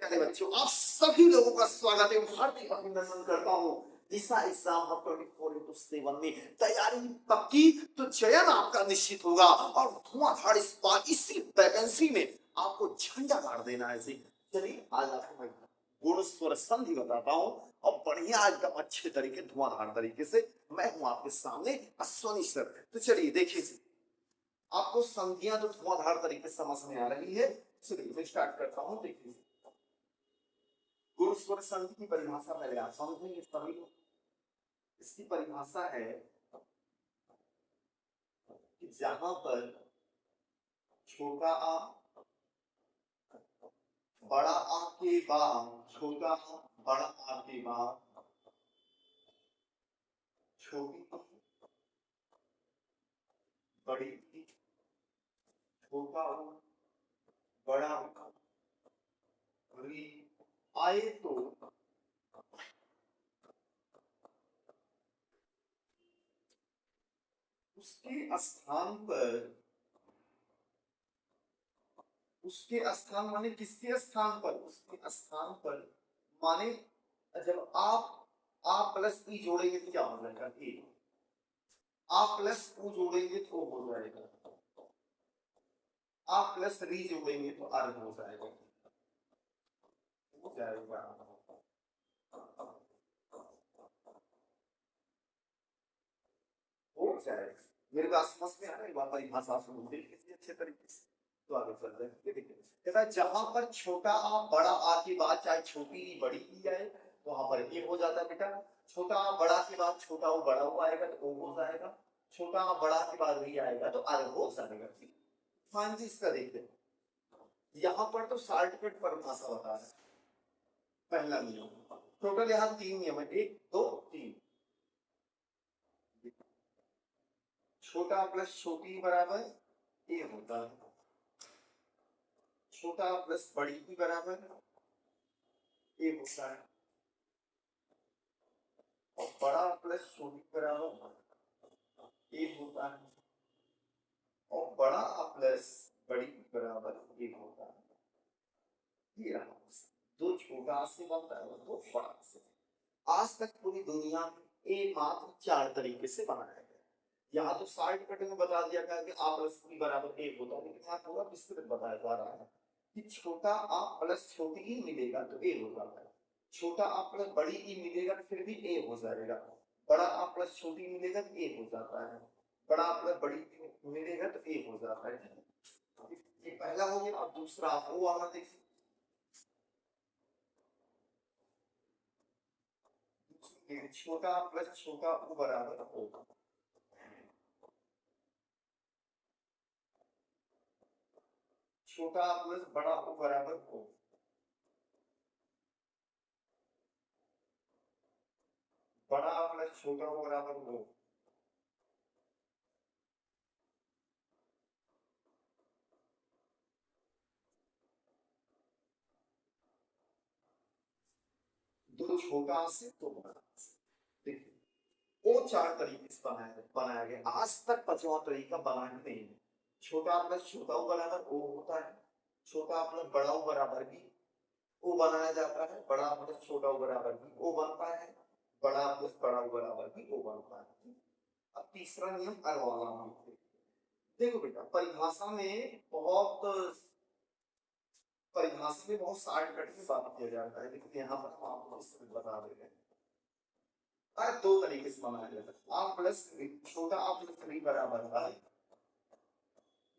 प्यारे बच्चों, आप सभी लोगों का स्वागत है। हार्दिक अभिनंदन करता हूँ। दिशा एग्जाम हब 24/7 में तैयारी पक्की तो चयन आपका निश्चित होगा और धुआंधार इस बार इसी वैकेंसी में आपको झंडा गाड़ देना है जी। चलिए आज आपको मैं गुण स्वर संधि बताता हूँ और बढ़िया एकदम अच्छे तरीके धुआंधार तरीके से मैं हूँ आपके सामने अश्वनी सर। तो चलिए देखिए जी, आपको संधियां तो धुआंधार तरीके से समझ में आ रही है। चलिए मैं स्टार्ट करता हूँ। देखिए गुण स्वर संधि की परिभाषा पहले आप समझेंगे सभी लोग। इसकी परिभाषा है कि जहां पर छोटा आ बड़ा आ के बाद छोटा आ बड़ा आ के बाद छोटी बड़ी छोटा बड़ा आए तो उसके स्थान पर, उसके स्थान माने किसके स्थान पर, उसके स्थान पर माने जब आप प्लस ई जोड़ेंगे तो क्या हो जाएगा, ए आप प्लस ऊ जोड़ेंगे तो हो जाएगा, आप प्लस री जोड़ेंगे तो आर हो जाएगा, हो जाएगा। हो जाएगा। मेरे बात समझ में आ रहा है? परिभाषा सुन कितनी अच्छे तरीके से। तो आगे चल रहे हैं। देखिए कहता जहां पर छोटा आ बड़ा आ की बात चाहे छोटी ही बड़ी की जाए तो वहां पर ये हो जाता है बेटा। छोटा आ बड़ा के बाद छोटा वो बड़ा हो आएगा तो ओ हो जाएगा। छोटा आ बड़ा के बाद भी आएगा तो आर हो जाएगा। फाइन जी इसका देखते हैं। यहाँ पर तो शॉर्टकट परिभाषा बता रहा है। पहला नियम टोटल यहाँ 3 नियम है, 1 2 3। छोटा प्लस छोटी बराबर ए होता है, छोटा प्लस बड़ी की बराबर ए होता है और बड़ा प्लस छोटी बराबर ए होता है और बड़ा प्लस बड़ी की बराबर ए होता है। ये रहा दो छोटा से बनता है और दो बड़ा से। आज तक पूरी दुनिया में ए मात्र 4 तरीके से बनाया गया। यहाँ तो शॉर्टकट में बता दिया गया कि आ प्लस बी बराबर ए होता है, लेकिन यहाँ थोड़ा विस्तृत बताया जा रहा है कि छोटा आ प्लस छोटी ई मिलेगा तो ए हो जाता है, छोटा आ प्लस बड़ी ई मिलेगा तो फिर भी ए हो जाएगा, बड़ा आ प्लस छोटी मिलेगा तो ए हो जाता है, बड़ा आ प्लस बड़ी मिलेगा तो ए हो जाता है। ये पहला हो गया। अब दूसरा आप वो वाला देखिए। छोटा प्लस छोटा बराबर होगा, छोटा प्लस बड़ा ओ बराबर ओ, बड़ा प्लस छोटा ओ बराबर ओ। दो छोटा से तो बड़ा से। देखिए वो 4 तरीके से बनाया गया। आज तक 5वां तरीका बनाया नहीं है। छोटा प्लस छोटा ओ बराबर ओ होता है, छोटा प्लस बड़ा ओ बराबर भी ओ बनाया जाता है, बड़ा प्लस छोटा ओ बराबर भी ओ बनता है, बड़ा प्लस बड़ा ओ बराबर भी ओ बनता है। अब तीसरा नियम अरवाला नाम। देखो बेटा परिभाषा में बहुत शॉर्टकट में बात किया जाता है, लेकिन यहाँ पर हम आपको बता रहे हैं। दो तरीके से बनाया जाता है। आ प्लस छोटा आ प्लस री बराबर है,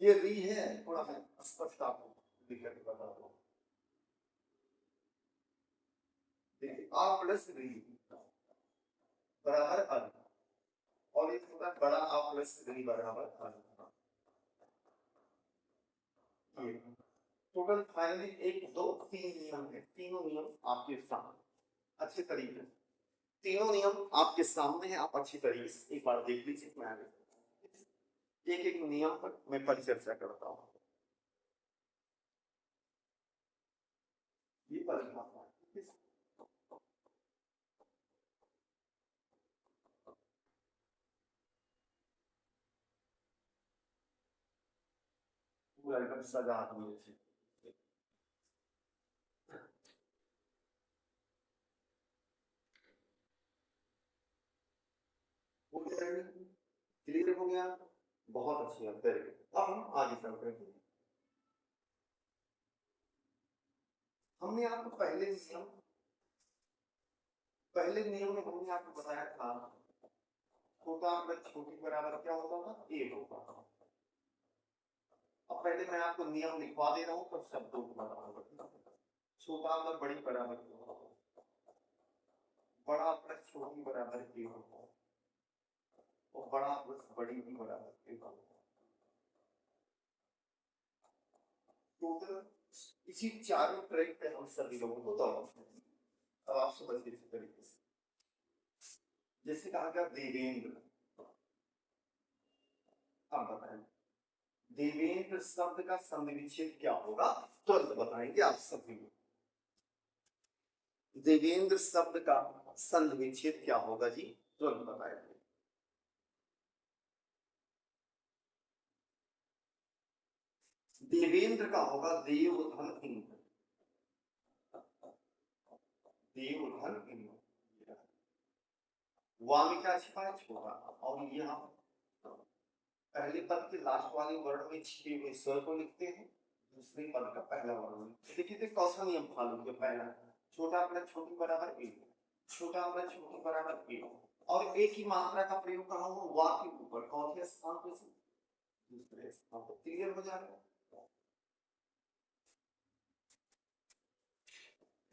ये री है थोड़ा मैं स्पष्ट आपको लिख करके बता दूं। देखिए आ प्लस री बराबर अन और एक होता है बड़ा आ प्लस री बराबर अन। टोटल फाइनली 1 2 3 नियम है। तीनों नियम आपके सामने अच्छे तरीके से, तीनों नियम आपके सामने है। आप अच्छी तरीके से एक बार देख लीजिए। मैं एक एक नियम पर मैं परिचर्चा करता हूँ। ये परिभाषा पूरा एकदम सजा हुई है। क्लियर हो गया? बहुत अच्छी बात है। अब हम आगे चलते हैं। हमने आपको पहले नियम में हमने आपको बताया था छोटा प्लस छोटी बराबर क्या होता था? ए होगा। अब पहले मैं आपको नियम लिखवा दे रहा हूँ तो शब्दों को बताऊंगा। छोटा प्लस बड़ी बराबर क्या होगा? बड़ा प्लस छोटी बराबर ए होगा और बड़ा प्लस बड़ी भी बराबर ए होगा। टोटल इसी चारों ट्रैक पे हम सभी लोगों को दौड़ना है। अब आप समझिए इसी तरीके से, जैसे कहा गया देवेंद्र। अब बताएं देवेंद्र शब्द का संधिविच्छेद क्या होगा? तुरंत बताएंगे आप सभी। देवेंद्र शब्द का संधिविच्छेद क्या होगा जी? तुरंत बताएंगे। देवेंद्र का होगा देवधन इंद्र। देवधन इंद्र। वामी क्या छिपा है? छोटा। और यहाँ पहले पद के लास्ट वाले वर्ण में छिपे हुए स्वर को लिखते हैं, दूसरे पद का पहला वर्ण। देखिए कौन सा नियम फॉलो किया? पहला छोटा प्लस छोटी बराबर ए, छोटा प्लस छोटी बराबर ए, और ए की मात्रा का प्रयोग कहाँ हो? वा के ऊपर। कौन से स्थान पे? दूसरे स्थान पर। क्लियर हो जाएगा।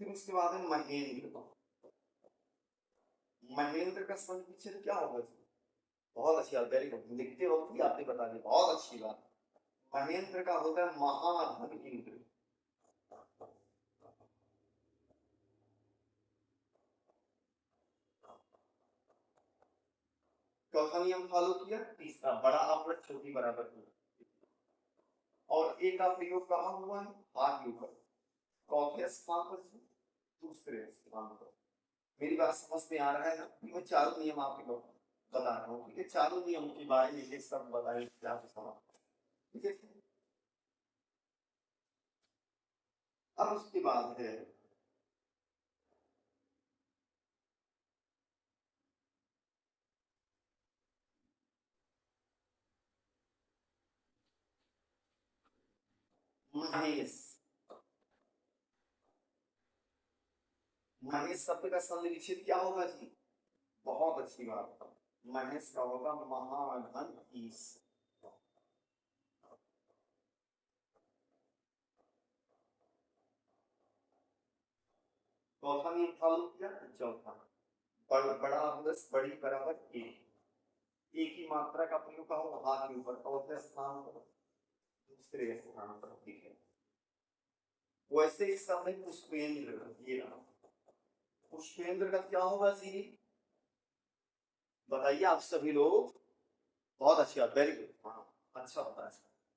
फिर उसके बाद है महेंद्र। महेंद्र का संविच्छेद क्या होगा? बहुत अच्छी बात, वेरी गुड। लिखते वक्त भी आपने बता दिया, बहुत अच्छी बात। महेंद्र का होता है महाधन इंद्र। चौथा नियम फॉलो किया। तीसरा बड़ा प्लस छोटी बराबर, और ए का प्रयोग कहाँ हुआ है? हाथ के ऊपर। कौन से स्थान पर? दूसरे स्थान पर। मेरी बात समझ में आ रहा है ना? मैं चारों नियम आपको बता रहा हूँ, ठीक है? चारों नियम के बारे में ये सब बताइए, ठीक है? अब उसके बाद है महेश। महेश शब्द का संधिविच्छेद क्या होगा जी? बहुत अच्छी बात। महेश का होगा महाधन ईश। चौथा नियम फॉलो किया। चौथा बड़ा प्लस बड़ी बराबर ए, ए की मात्रा का प्रयोग का हो हाथ के ऊपर। चौथे स्थान पर, दूसरे स्थान पर, ठीक है? वैसे इस समय पुष्पेंद्र, ये रहा पुष्पेंद्र का क्या होगा जी? बताइए आप सभी लोग। बहुत अच्छी बात, वेरी गुड। हाँ, अच्छा होता है।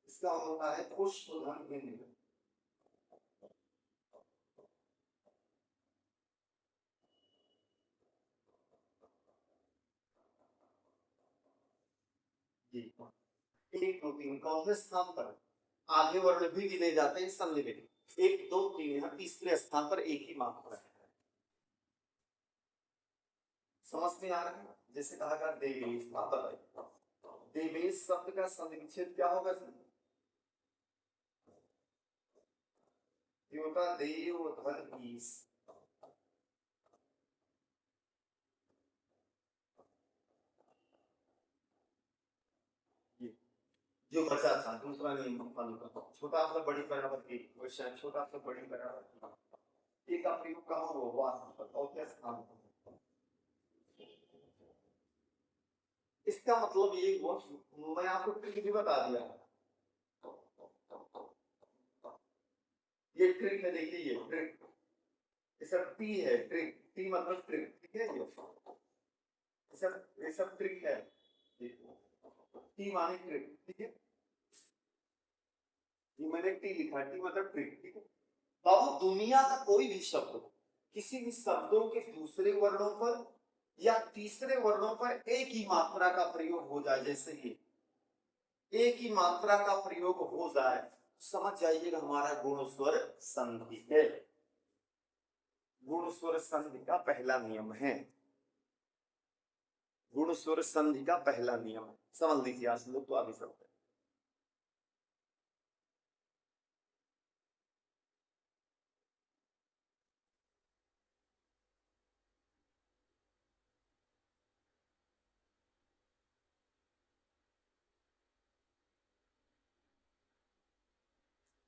इसका होता है पुष्पधन इंद्र। जी, एक दो तीन चौथे स्थान पर आगे वर्ण भी गिने जाते हैं संधि में। एक दो तीन, यहाँ तीसरे स्थान पर एक ही मात्रा है। समझ में आ रहा है? जैसे कहा गया देवेश। आप बताइए देवेश शब्द का संधिविच्छेद क्या होगा? देवता देव धन ईश। जो बचा था दूसरा नियम फॉलो करता हूँ। छोटा मतलब बड़ी बराबर एक, क्वेश्चन छोटा मतलब बड़ी बराबर एक का प्रयोग कहाँ हो? वास्तव पर। और क्या स्थान पर? इसका मतलब ये हुआ, मैं आपको ट्रिक भी बता दिया। ये ट्रिक है, देखिए ये ट्रिक, ये सब टी है। ट्रिक, टी मतलब ट्रिक, ठीक है? ये सब ट्रिक है। टी माने ट्रिक, ठीक है? ये मैंने टी लिखा, टी मतलब ट्रिक, ठीक है? बाबू दुनिया का कोई भी शब्द किसी भी शब्दों के दूसरे वर्णों पर या तीसरे वर्णों पर एक ही मात्रा का प्रयोग हो जाए, जैसे ये एक ही मात्रा का प्रयोग हो जाए, समझ जाइएगा हमारा गुण स्वर संधि है। गुण स्वर संधि का पहला नियम है। गुण स्वर संधि का पहला नियम है, समझ लीजिए आप लोग तो आगे चलते हैं।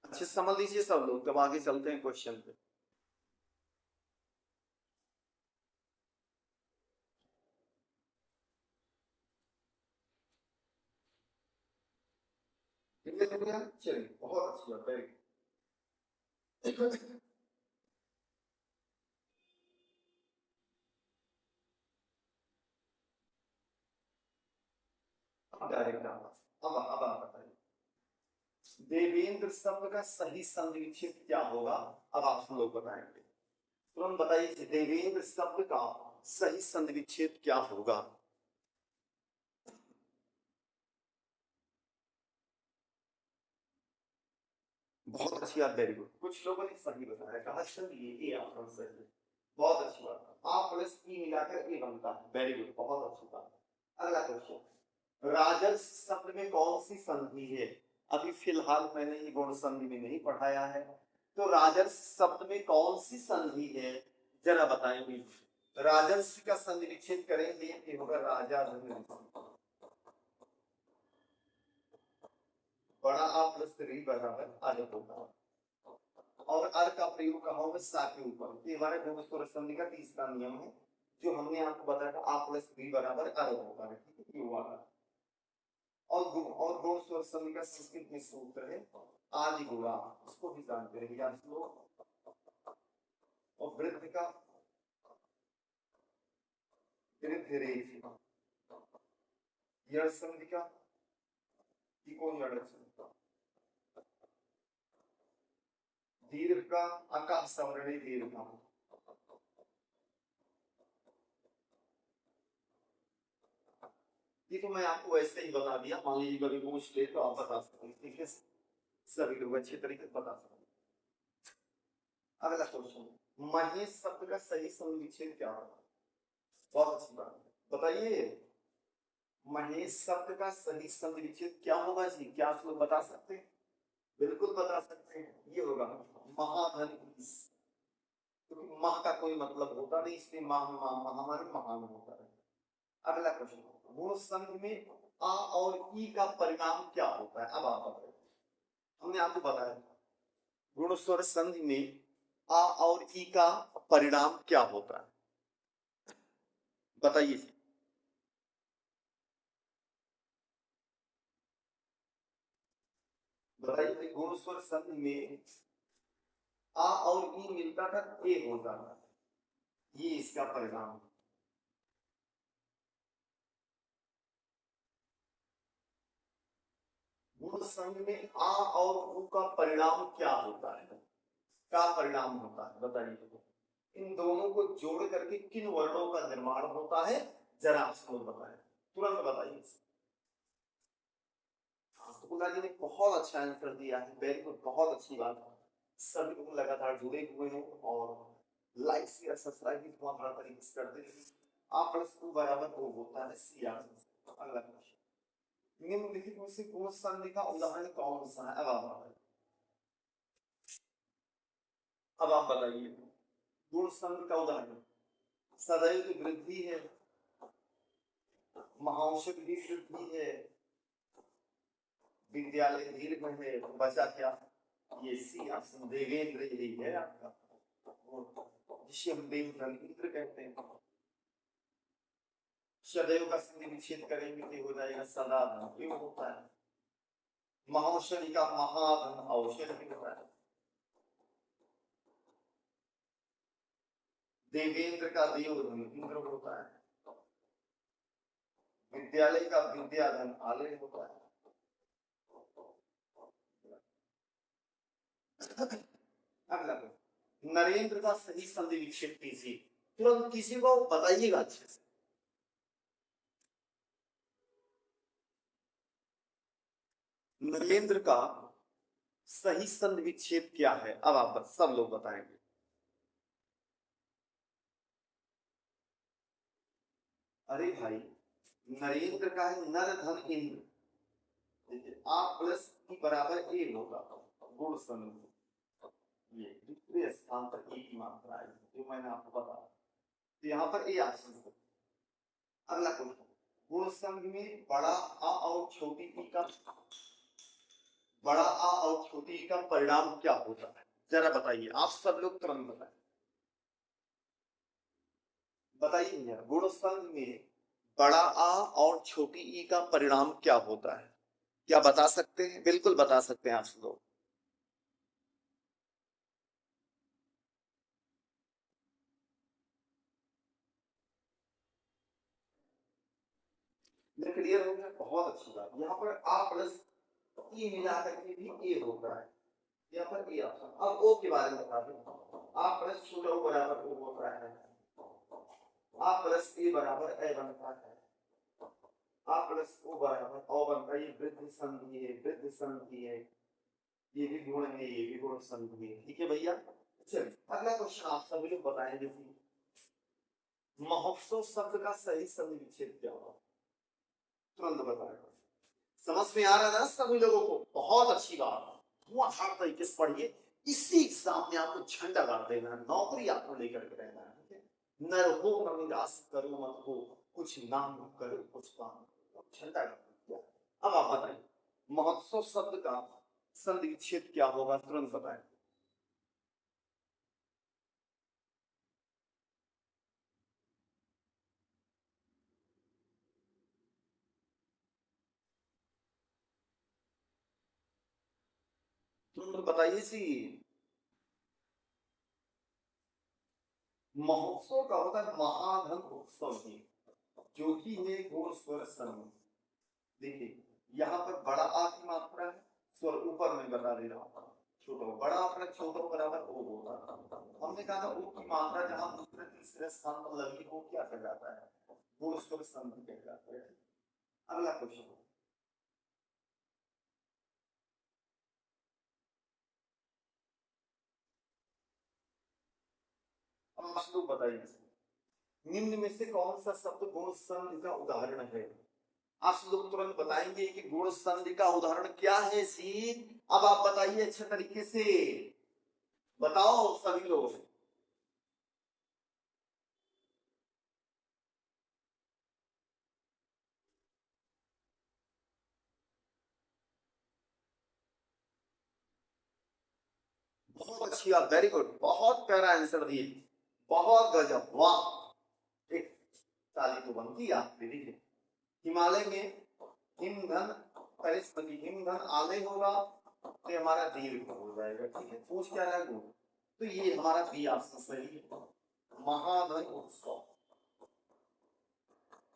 अच्छे समझ लीजिए सब लोग, तब आगे चलते हैं क्वेश्चन पे। चलिए बहुत अच्छी बात है। डायरेक्ट अब आप बताइए देवेंद्र शब्द का सही संधि विच्छेद क्या होगा। अब आप लोग बताएंगे, तुरंत बताइए देवेंद्र शब्द का सही संधि विच्छेद क्या होगा। बहुत अच्छी बात, वेरी गुड। कुछ लोगों ने सही बताया, कहा चलिए ये आपका सही है, बहुत अच्छी बात। आप प्लस ई मिलाकर ए बनता है, वेरी गुड, बहुत अच्छी बात। अगला क्वेश्चन, राजर्ष शब्द में कौन सी संधि है। अभी फिलहाल मैंने ये गुण संधि में नहीं पढ़ाया है, तो राजर्ष शब्द में कौन सी संधि है जरा बताएंगे। राजर्ष का संधि विच्छेद करेंगे ये होगा राजा बड़ा आ प्लस री बराबर आगे होगा, और अर का प्रयोग कहा होगा सा के ऊपर। ये हमारे गुण स्वर संधि का तीसरा नियम है, जो हमने आपको बताया था आ प्लस री बराबर अर होगा, ठीक है, ये वाला। और गुण स्वर संधि का संस्कृत में सूत्र है आदि गुणा, उसको भी जानते रहिए आप लोग। और वृद्ध का वृद्ध रेख, यह संधि का इको दीर्घ का आकाश सवर्णी दीर्घ का। ये तो मैं आपको वैसे ही बता दिया, मान लीजिए कभी पूछ ले तो आप बता सकते हैं, ठीक है, सभी लोग अच्छे तरीके से बता सकते हैं। अगला क्वेश्चन, महेश शब्द का सही संधि विच्छेद क्या होगा। बहुत अच्छी बात है, बताइए महेश शब्द का सही संधि विच्छेद क्या होगा जी, क्या आप लोग बता सकते हैं। बिल्कुल बता सकते हैं, ये होगा महाधन, क्योंकि माह का कोई मतलब होता नहीं, इसलिए माह हमारे महान होता है। अगला क्वेश्चन, गुण संधि में आ और ई का परिणाम क्या होता है। अब आप बताइए, हमने आपको बताया गुण स्वर संधि में आ और ई का परिणाम क्या होता है, बताइए। बताइए गुण स्वर संधि में आ और ई मिलता था ए होता था, ये इसका परिणाम है। गुण संधि में आ और उ का परिणाम क्या होता है, क्या परिणाम होता है बताइए। इन दोनों को जोड़ करके किन वर्णों का निर्माण होता है, जरा आपको बताएं, तुरंत बताइए। शुक्ला जी ने बहुत अच्छा आंसर दिया है, वेरी गुड, बहुत अच्छी बात है। सभी लोग लगातार जुड़े हुए हैं और लाइक शेयर सब्सक्राइब भी बहुत बड़ा तरीके से करते हैं। आप प्लस टू बराबर वो होता है सी आंसर। अगला क्वेश्चन, निम्नलिखित में से गुण संधि का उदाहरण कौन सा है। अब आप बताइए गुण संधि का उदाहरण, सदैव की वृद्धि है, महाऔषध भी वृद्धि है, विद्यालय दीर्घ है, बचा क्या, ये सी ऑप्शन देवेंद्र यही है आपका, जिसे हम देवनंद्र कहते हैं। सदैव का संधि विच्छेद करेंगे तो हो जाएगा सदा, क्यों होता है। महाऔषधि का महाधन औषध भी होता है। देवेंद्र का देवधन इंद्र होता है। विद्यालय का विद्याधन आलय होता है। अगला नरेंद्र का सही संधि विच्छेद कीजिए, तुरंत किसी को बताइएगा अच्छे से। नरेंद्र का सही संधि विच्छेद क्या है, अब आप सब लोग बताएंगे। अरे भाई नरेंद्र का है नर धन इंद्र। देखिए आ प्लस ई बराबर ए होगा गुण संधि। ये दूसरे स्थान पर ए की मात्रा है जो मैंने आपको बताया, तो यहाँ पर ए ऑप्शन है। अगला क्वेश्चन, गुण संधि में बड़ा आ और छोटी ई का, बड़ा आ और छोटी ई का परिणाम क्या होता है, जरा बताइए आप सब लोग तुरंत बताएं। बताइए भैया, गुण संधि में बड़ा आ और छोटी ई का परिणाम क्या होता है, क्या बता सकते हैं? बिल्कुल बता सकते हैं आप सब लोग। क्लियर हो गया, बहुत अच्छी बात। यहाँ पर आ प्लस ई मिला करके भी ए होता है, यहाँ पर ए ऑप्शन। अब ओ के बारे में बता दें, आ प्लस छोटा ओ बराबर ओ होता है, आ प्लस ए बराबर ए बनता है, आ प्लस ओ बराबर ओ बनता है। ये वृद्धि संधि है, वृद्धि संधि है, ये भी गुण है, ये भी गुण संधि है। ठीक है भैया, चलिए अगला क्वेश्चन आप सभी लोग बताएं। जैसे महोत्सव शब्द का सही संधि विच्छेद क्या होगा, तुरंत बताएगा। समझ में आ रहा है ना सभी लोगों को? बहुत अच्छी बात, वो हर तरीके से पढ़िए। इसी एग्जाम में आपको झंडा गाड़ देना है, नौकरी आपको लेकर के रहना है। नर हो न निराश करो मत हो, कुछ नाम करो कुछ काम, झंडा गाड़ दिया। अब आप बताइए महोत्सव शब्द का संधि विच्छेद क्या होगा, तुरंत बताएं। तुरंत बताइए सी। महोत्सव का होता है महाधन उत्सव की, जो कि है घोर स्वर संधि। देखिए यहाँ पर बड़ा आ की मात्रा है, स्वर ऊपर में बता दे रहा हूँ, छोटा बड़ा प्लस छोटा बराबर ओ होगा। हमने कहा था ओ की मात्रा जहां दूसरे तीसरे स्थान पर लगी वो क्या कहलाता है, वो स्वर संधि कहलाता है। अगला क्वेश्चन, अब आप लोग बताइए निम्न में से कौन सा शब्द गुण संधि का उदाहरण है। आप लोग तुरंत बताएंगे कि गुण संधि का उदाहरण क्या है सी। अब आप बताइए अच्छे तरीके से, बताओ सभी लोग। बहुत अच्छी बात, वेरी गुड, बहुत प्यारा आंसर दिए, बहुत गजब, वाह। एक ताली तो बनती है आपकी। देखिए हिमालय में हिमधन परिस्थिति, हिमधन आलय होगा तो हमारा दीर्घ हो जाएगा। ठीक है, पूछ क्या रहा है वो? तो ये हमारा बी ऑप्शन सही है, महाधन उत्सव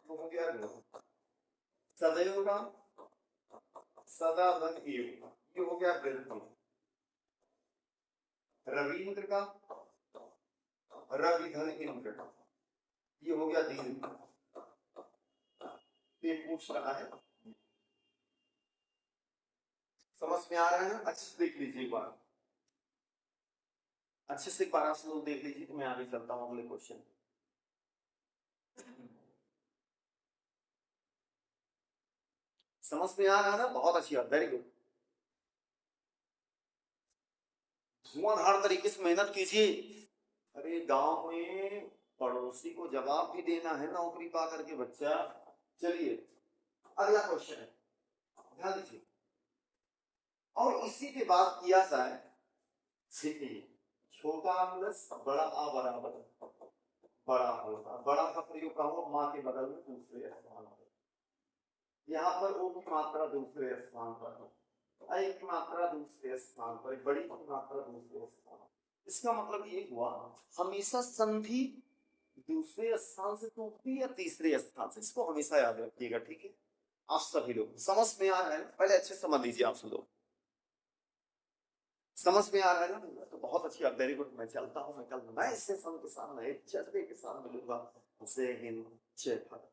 हो गया। सदैव का सदा धन एव, ये हो गया वृद्धि। रविंद्र का रवि धन इंद्र, ये हो गया दीर्घ। ये पूछ रहा है, समझ में आ रहा है ना? अच्छे से देख लीजिए एक बार, अच्छे से एक बार आप लोग देख लीजिए, तो मैं आगे चलता हूँ अगले क्वेश्चन। समझ में आ रहा है ना? बहुत अच्छी बात, वेरी गुड। धुआंधार तरीके से मेहनत कीजिए। अरे गांव में पड़ोसी को जवाब भी देना है नौकरी पा करके बच्चा। चलिए अगला क्वेश्चन है, ध्यान दीजिए। और इसी पे बात किया जाए, देखिए छोटा प्लस बड़ा आ बराबर बड़ा होगा, बड़ा का प्रयोग का हो माँ के बगल में दूसरे स्थान पर, यहाँ पर ओ की मात्रा दूसरे स्थान पर, आई की मात्रा दूसरे स्थान पर, बड़ी की मात्रा दूसरे स्थान पर। इसका मतलब ये हुआ हमेशा संधि दूसरे स्थान से टूटती या तीसरे स्थान से, इसको हमेशा याद रखिएगा। ठीक है, आप सभी लोग समझ में आ रहा है? पहले अच्छे समझ लीजिए आप सब लोग, समझ में आ रहा है ना? तो बहुत अच्छी बात, वेरी गुड। मैं चलता हूँ, मैं कल नए सेशन के साथ नए जज्बे के साथ मिलूंगा। जय हिंद, जय भारत।